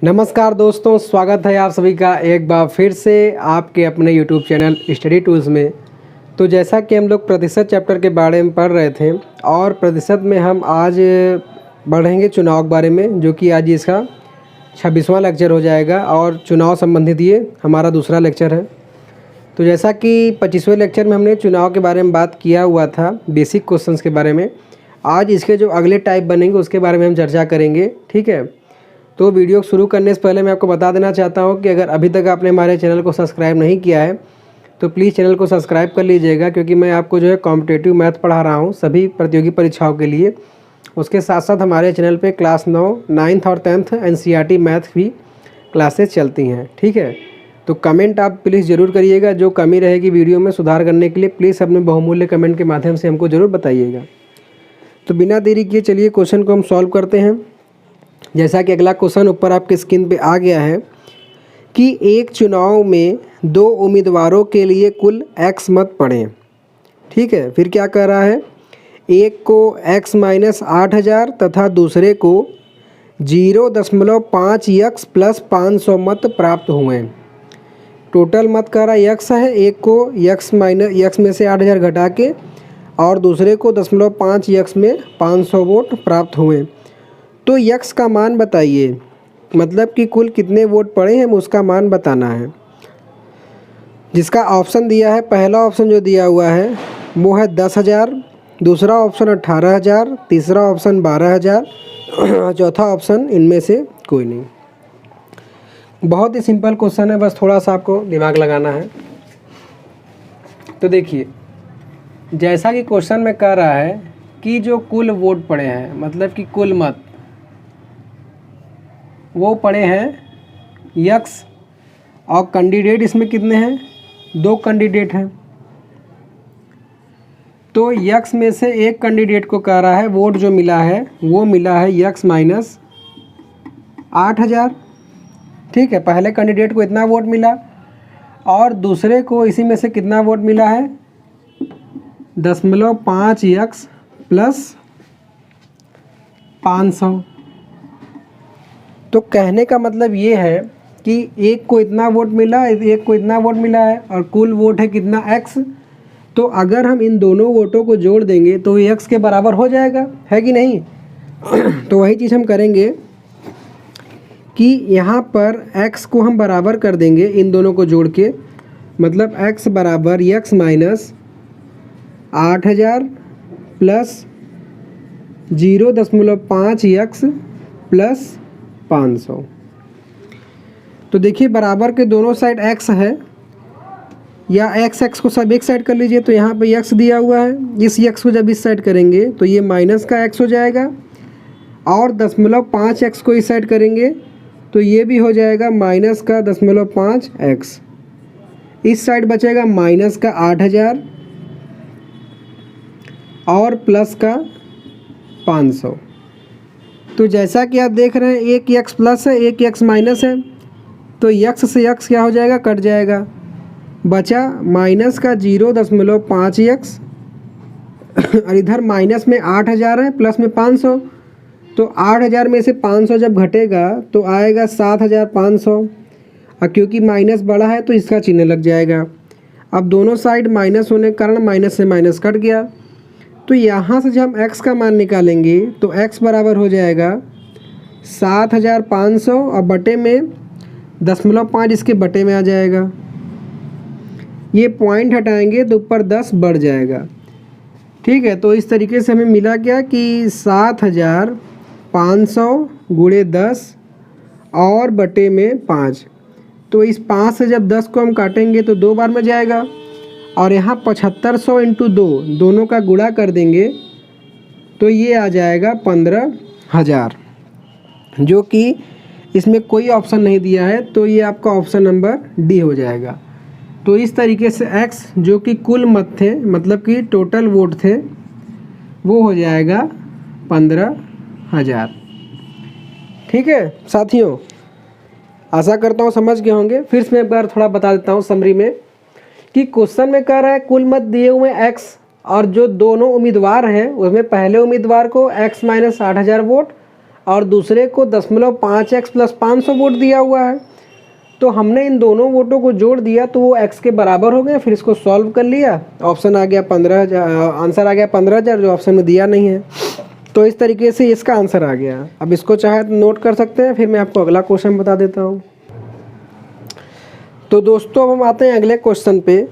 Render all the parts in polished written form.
नमस्कार दोस्तों, स्वागत है आप सभी का एक बार फिर से आपके अपने YouTube चैनल स्टडी टूल्स में। तो जैसा कि हम लोग प्रतिशत चैप्टर के बारे में पढ़ रहे थे और प्रतिशत में हम आज बढ़ेंगे चुनाव के बारे में, जो कि आज इसका 26वां लेक्चर हो जाएगा और चुनाव संबंधित ये हमारा दूसरा लेक्चर है। तो जैसा कि 25वें लेक्चर में हमने चुनाव के बारे में बात किया हुआ था, बेसिक क्वेश्चंस के बारे में, आज इसके जो अगले टाइप बनेंगे उसके बारे में हम चर्चा करेंगे। ठीक है, तो वीडियो शुरू करने से पहले मैं आपको बता देना चाहता हूं कि अगर अभी तक आपने हमारे चैनल को सब्सक्राइब नहीं किया है तो प्लीज़ चैनल को सब्सक्राइब कर लीजिएगा, क्योंकि मैं आपको जो है कॉम्पिटिटिव मैथ पढ़ा रहा हूं सभी प्रतियोगी परीक्षाओं के लिए। उसके साथ साथ हमारे चैनल पे क्लास 9, 9th और 10th NCERT मैथ भी क्लासेस चलती हैं। ठीक है, तो कमेंट आप प्लीज़ ज़रूर करिएगा, जो कमी रहेगी वीडियो में सुधार करने के लिए प्लीज़ अपने बहुमूल्य कमेंट के माध्यम से हमको ज़रूर बताइएगा। तो बिना देरी किए चलिए क्वेश्चन को हम सॉल्व करते हैं। जैसा कि अगला क्वेश्चन ऊपर आपके स्क्रीन पे आ गया है कि एक चुनाव में 2 उम्मीदवारों के लिए कुल x मत पड़ें। ठीक है, फिर क्या कह रहा है, एक को x - 8000 तथा दूसरे को 0.5x + 500 मत प्राप्त हुए। टोटल मत कह रहा है x है, एक को x में से 8000 घटा के और दूसरे को 0.5x में 500 वोट प्राप्त हुए। तो यक्स का मान बताइए, मतलब कि कुल कितने वोट पड़े हैं उसका मान बताना है। जिसका ऑप्शन दिया है, पहला ऑप्शन जो दिया हुआ है वो है 10,000, दूसरा ऑप्शन 18,000, तीसरा ऑप्शन 12,000, चौथा ऑप्शन इनमें से कोई नहीं। बहुत ही सिंपल क्वेश्चन है, बस थोड़ा सा आपको दिमाग लगाना है। तो देखिए, जैसा कि क्वेश्चन में कह रहा है कि जो कुल वोट पड़े हैं, मतलब कि कुल मत वो पड़े हैं यक्स, और कैंडिडेट इसमें कितने हैं, 2 कैंडिडेट हैं। तो यक्स में से एक कैंडिडेट को कह रहा है वोट जो मिला है वो मिला है यक्स - 8000। ठीक है, पहले कैंडिडेट को इतना वोट मिला और दूसरे को इसी में से कितना वोट मिला है, 0.5x + 500। तो कहने का मतलब ये है कि एक को इतना वोट मिला, एक को इतना वोट मिला है और कुल वोट है कितना, x। तो अगर हम इन दोनों वोटों को जोड़ देंगे तो ये x के बराबर हो जाएगा, है कि नहीं। तो वही चीज़ हम करेंगे कि यहाँ पर x को हम बराबर कर देंगे इन दोनों को जोड़ के, मतलब x बराबर x - 8000 + 0.5x + 500। तो देखिए, बराबर के दोनों साइड x है, या x को सब एक साइड कर लीजिए। तो यहाँ पे x दिया हुआ है, इस x को जब इस साइड करेंगे तो ये माइनस का x हो जाएगा, और 0.5x को इस साइड करेंगे तो ये भी हो जाएगा माइनस का 0.5x। इस साइड बचेगा माइनस का 8000 और प्लस का 500। तो जैसा कि आप देख रहे हैं, एक x प्लस है, एक x माइनस है, तो x से x क्या हो जाएगा, कट जाएगा, बचा माइनस का 0.5x और इधर माइनस में 8000 है, प्लस में 500। तो 8000 में से 500 जब घटेगा तो आएगा 7500, और क्योंकि माइनस बड़ा है तो इसका चिन्ह लग जाएगा। अब दोनों साइड माइनस होने के कारण माइनस से माइनस कट गया। तो यहाँ से जब हम x का मान निकालेंगे तो x बराबर हो जाएगा 7500 और बटे में 0.5 इसके बटे में आ जाएगा। ये पॉइंट हटाएंगे तो ऊपर 10 बढ़ जाएगा। ठीक है, तो इस तरीके से हमें मिला क्या कि 7500 × 10 और बटे में 5। तो इस 5 से जब 10 को हम काटेंगे तो 2 बार में जाएगा, और यहाँ 7500 × 2 दोनों का गुणा कर देंगे तो ये आ जाएगा 15000, जो कि इसमें कोई ऑप्शन नहीं दिया है, तो ये आपका ऑप्शन नंबर डी हो जाएगा। तो इस तरीके से x जो कि कुल मत थे, मतलब कि टोटल वोट थे, वो हो जाएगा 15000। ठीक है साथियों, आशा करता हूँ समझ गए होंगे। फिर से मैं एक बार थोड़ा बता देता हूँ समरी में कि क्वेश्चन में कह रहा है कुल मत दिए हुए x, और जो दोनों उम्मीदवार हैं उसमें पहले उम्मीदवार को x - 8000 वोट और दूसरे को 0.5x प्लस 500 वोट दिया हुआ है। तो हमने इन दोनों वोटों को जोड़ दिया तो वो x के बराबर हो गए। फिर इसको सॉल्व कर लिया, ऑप्शन आ गया 15,000, आंसर आ गया 15,000 जो ऑप्शन में दिया नहीं है। तो इस तरीके से इसका आंसर आ गया। अब इसको चाहे तो नोट कर सकते हैं, फिर मैं आपको अगला क्वेश्चन बता देता हूँ। तो दोस्तों अब हम आते हैं अगले क्वेश्चन पे,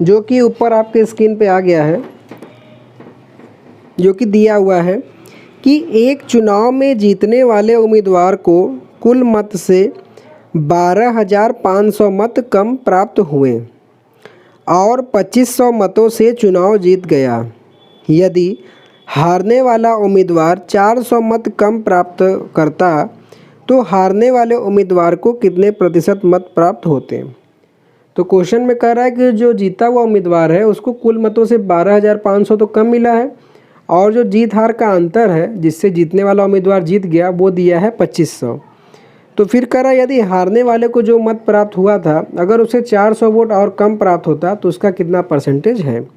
जो कि ऊपर आपके स्क्रीन पे आ गया है, जो कि दिया हुआ है कि एक चुनाव में जीतने वाले उम्मीदवार को कुल मत से 12,500 मत कम प्राप्त हुए और 2,500 मतों से चुनाव जीत गया। यदि हारने वाला उम्मीदवार 400 मत कम प्राप्त करता तो हारने वाले उम्मीदवार को कितने प्रतिशत मत प्राप्त होते। तो क्वेश्चन में कह रहा है कि जो जीता हुआ उम्मीदवार है उसको कुल मतों से 12,500 तो कम मिला है, और जो जीत हार का अंतर है जिससे जीतने वाला उम्मीदवार जीत गया वो दिया है 2,500। तो फिर कह रहा है यदि हारने वाले को जो मत प्राप्त हुआ था अगर उसे 400 वोट और कम प्राप्त होता तो उसका कितना परसेंटेज है,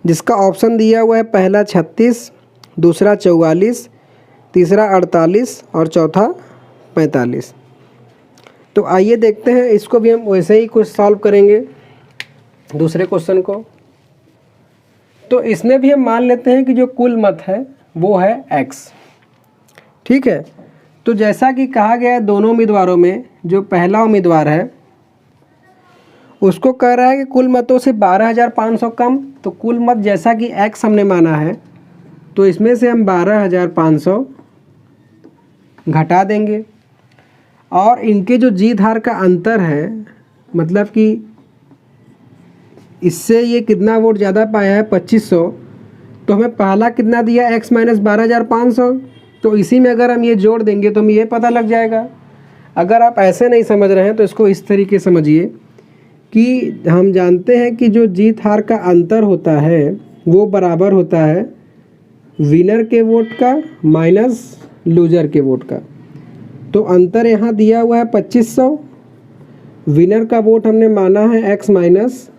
जिसका ऑप्शन दिया हुआ है पहला 36, दूसरा 44, तीसरा 48 और चौथा 45। तो आइए देखते हैं, इसको भी हम वैसे ही कुछ सॉल्व करेंगे दूसरे क्वेश्चन को। तो इसमें भी हम मान लेते हैं कि जो कुल मत है वो है x, ठीक है। तो जैसा कि कहा गया है दोनों उम्मीदवारों में जो पहला उम्मीदवार है उसको कह रहा है कि कुल मतों से 12,500 कम, तो कुल मत जैसा कि x हमने माना है तो इसमें से हम 12,500 घटा देंगे, और इनके जो जीत हार का अंतर है मतलब कि इससे ये कितना वोट ज़्यादा पाया है 2,500, तो हमें पहला कितना दिया x माइनस 12,500। तो इसी में अगर हम ये जोड़ देंगे तो हमें ये पता लग जाएगा। अगर आप ऐसे नहीं समझ रहे हैं तो इसको इस तरीके समझिए कि हम जानते हैं कि जो जीत हार का अंतर होता है वो बराबर होता है विनर के वोट का माइनस लूजर के वोट का। तो अंतर यहाँ दिया हुआ है 2,500, विनर का वोट हमने माना है x माइनस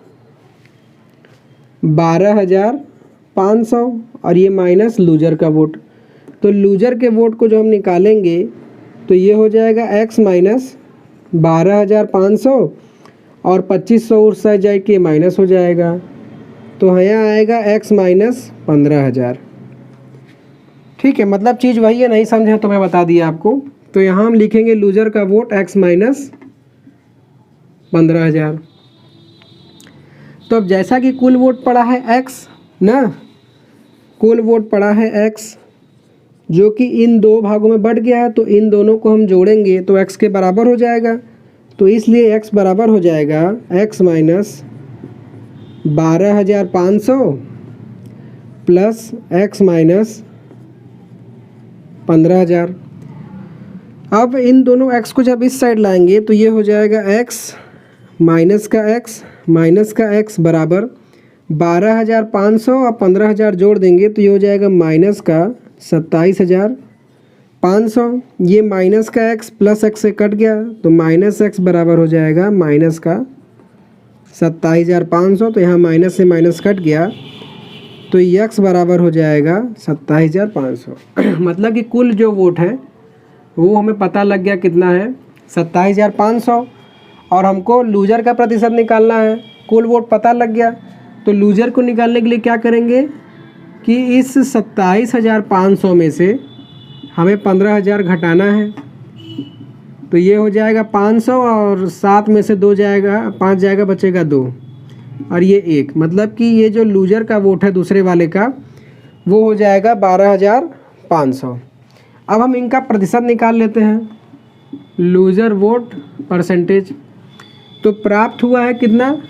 12,500 और ये माइनस लूजर का वोट। तो लूजर के वोट को जो हम निकालेंगे तो ये हो जाएगा x माइनस 12,500 और 2,500 उस साइड जाए के माइनस हो जाएगा, तो यहाँ आएगा x माइनस 15,000। ठीक है, मतलब चीज़ वही है, नहीं समझे तो मैं बता दिया आपको। तो यहाँ हम लिखेंगे लूजर का वोट x माइनस 15,000। तो अब जैसा कि कुल वोट पड़ा है x ना, कुल वोट पड़ा है x जो कि इन दो भागों में बढ़ गया है, तो इन दोनों को हम जोड़ेंगे तो x के बराबर हो जाएगा। तो इसलिए x बराबर हो जाएगा x minus 12,500 plus x minus 15,000। अब इन दोनों x को जब इस साइड लाएंगे तो ये हो जाएगा x माइनस का x माइनस का x बराबर 12,500 और 15,000 जोड़ देंगे तो ये हो जाएगा माइनस का 27,500। ये माइनस का x प्लस x से कट गया तो माइनस x बराबर हो जाएगा माइनस का 27,500। तो यहाँ माइनस से माइनस कट गया तो x बराबर हो जाएगा 27,500। मतलब कि कुल जो वोट है वो हमें पता लग गया कितना है 27,500, और हमको लूजर का प्रतिशत निकालना है। कुल वोट पता लग गया तो लूजर को निकालने के लिए क्या करेंगे कि इस 27,500 में से हमें 15,000 घटाना है। तो ये हो जाएगा 500 और 7 में से 2 जाएगा, 5 जाएगा, बचेगा 2 और ये 1। मतलब कि ये जो लूजर का वोट है दूसरे वाले का वो हो जाएगा 12,500। अब हम इनका प्रतिशत निकाल लेते हैं, लूजर वोट परसेंटेज। तो प्राप्त हुआ है कितना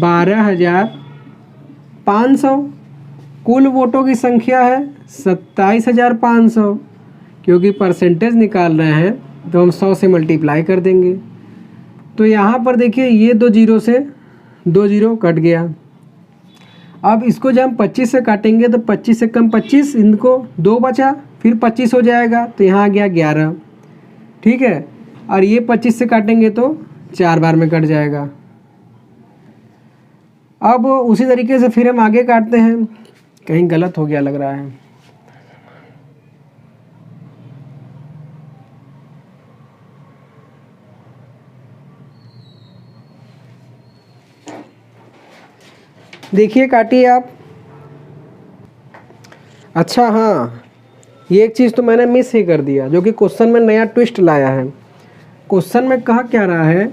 12,500। कुल वोटों की संख्या है 27,500, क्योंकि परसेंटेज निकाल रहे हैं तो हम 100 से मल्टीप्लाई कर देंगे। तो यहाँ पर देखिए ये 2 जीरो से 2 जीरो कट गया। अब इसको जब हम 25 से काटेंगे तो 25 से कम 25, इनको 2 बचा, फिर 25 हो जाएगा तो यहाँ आ गया 11। ठीक है, और ये 25 से काटेंगे तो 4 बार में कट जाएगा। अब उसी तरीके से फिर हम आगे काटते हैं, कहीं गलत हो गया लग रहा है। देखिए काटिए आप। अच्छा हाँ, ये एक चीज़ तो मैंने मिस ही कर दिया, जो कि क्वेश्चन में नया ट्विस्ट लाया है। क्वेश्चन में कहा क्या रहा है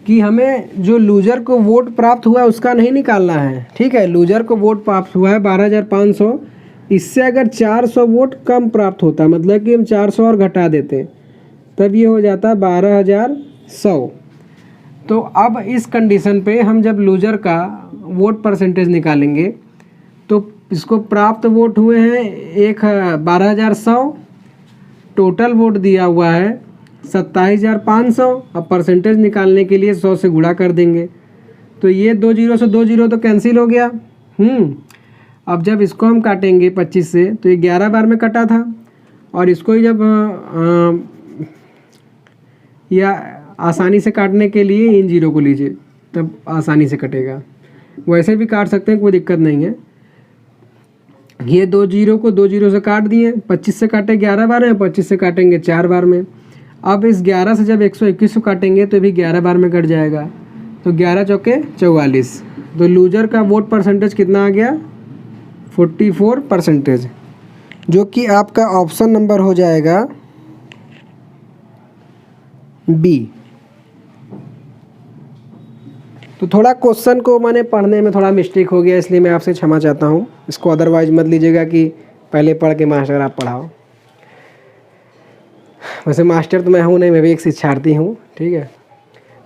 कि हमें जो लूजर को वोट प्राप्त हुआ है उसका नहीं निकालना है। ठीक है, लूजर को वोट प्राप्त हुआ है 12,500, इससे अगर 400 वोट कम प्राप्त होता, मतलब कि हम 400 और घटा देते, तब ये हो जाता 12,100। तो अब इस कंडीशन पे हम जब लूजर का वोट परसेंटेज निकालेंगे तो इसको प्राप्त वोट हुए हैं 12,100, टोटल वोट दिया हुआ है 27,500। अब परसेंटेज निकालने के लिए 100 से गुणा कर देंगे, तो ये 2 जीरो से 2 जीरो तो कैंसिल हो गया। अब जब इसको हम काटेंगे 25 से तो ये 11 बार में कटा था, और इसको ही जब या आसानी से काटने के लिए इन जीरो को लीजिए, तब आसानी से कटेगा। वैसे भी काट सकते हैं, कोई दिक्कत नहीं है। ये 2 जीरो को 2 जीरो से काट दिए, 25 से काटे 11 बार में, 25 से काटेंगे 4 बार में। अब इस 11 से जब 121 को काटेंगे तो भी 11 बार में कट जाएगा, तो 11 चौके 44। तो लूजर का वोट परसेंटेज कितना आ गया? 44%, जो कि आपका ऑप्शन नंबर हो जाएगा बी। तो थोड़ा क्वेश्चन को मैंने पढ़ने में थोड़ा मिस्टेक हो गया, इसलिए मैं आपसे क्षमा चाहता हूँ। इसको अदरवाइज मत लीजिएगा कि पहले पढ़ के मास्टर आप पढ़ाओ। वैसे मास्टर तो मैं हूँ नहीं, मैं भी एक शिक्षार्थी हूँ। ठीक है,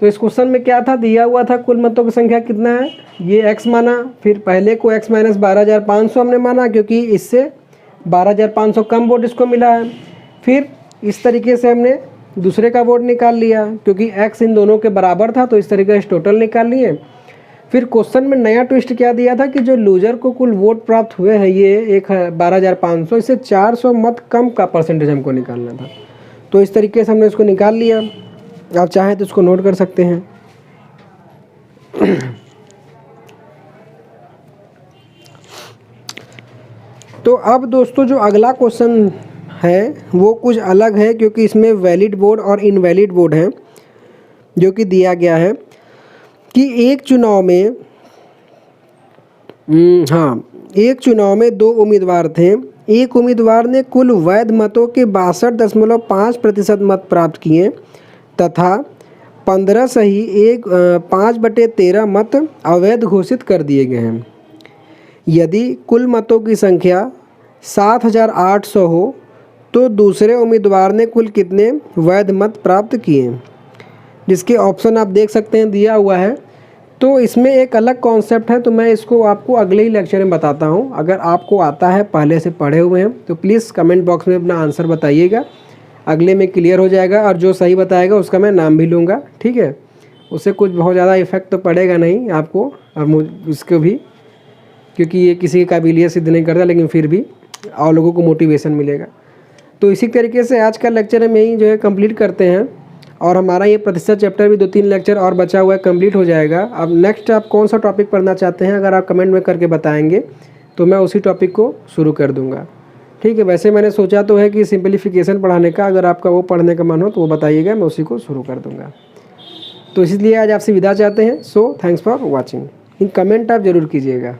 तो इस क्वेश्चन में क्या था, दिया हुआ था कुल मतों की संख्या कितना है, ये x माना, फिर पहले को x माइनस 12,500 हमने माना, क्योंकि इससे 12,500 कम वोट इसको मिला है। फिर इस तरीके से हमने दूसरे का वोट निकाल लिया, क्योंकि x इन दोनों के बराबर था, तो इस तरीके से टोटल निकाल लिए। फिर क्वेश्चन में नया ट्विस्ट क्या दिया था कि जो लूजर को कुल वोट प्राप्त हुए हैं ये 12,500, इससे 400 मत कम का परसेंटेज हमको निकालना था। तो इस तरीके से हमने इसको निकाल लिया। आप चाहें तो इसको नोट कर सकते हैं। तो अब दोस्तों जो अगला क्वेश्चन है वो कुछ अलग है, क्योंकि इसमें वैलिड वोट और इनवैलिड वोट है, जो कि दिया गया है कि एक चुनाव में 2 उम्मीदवार थे। एक उम्मीदवार ने कुल वैध मतों के 62.5% मत प्राप्त किए तथा 15 सही 5/13 मत अवैध घोषित कर दिए गए हैं। यदि कुल मतों की संख्या 7,800 हो तो दूसरे उम्मीदवार ने कुल कितने वैध मत प्राप्त किए, जिसके ऑप्शन आप देख सकते हैं दिया हुआ है। तो इसमें एक अलग कॉन्सेप्ट है, तो मैं इसको आपको अगले ही लेक्चर में बताता हूँ। अगर आपको आता है, पहले से पढ़े हुए हैं, तो प्लीज़ कमेंट बॉक्स में अपना आंसर बताइएगा, अगले में क्लियर हो जाएगा। और जो सही बताएगा उसका मैं नाम भी लूँगा। ठीक है, उससे कुछ बहुत ज़्यादा इफेक्ट तो पड़ेगा नहीं आपको और उसको भी, क्योंकि ये किसी की काबिलियत सिद्ध नहीं करता, लेकिन फिर भी और लोगों को मोटिवेशन मिलेगा। तो इसी तरीके से आज का लेक्चर हम यही जो है कंप्लीट करते हैं, और हमारा ये प्रतिशत चैप्टर भी 2-3 लेक्चर और बचा हुआ है, कंप्लीट हो जाएगा। अब नेक्स्ट आप कौन सा टॉपिक पढ़ना चाहते हैं, अगर आप कमेंट में करके बताएंगे तो मैं उसी टॉपिक को शुरू कर दूंगा। ठीक है, वैसे मैंने सोचा तो है कि सिंप्लीफिकेशन पढ़ाने का, अगर आपका वो पढ़ने का मन हो तो वो बताइएगा, मैं उसी को शुरू कर दूँगा। तो इसलिए आज आपसे विदा चाहते हैं। So thanks for watching. Comment आप ज़रूर कीजिएगा।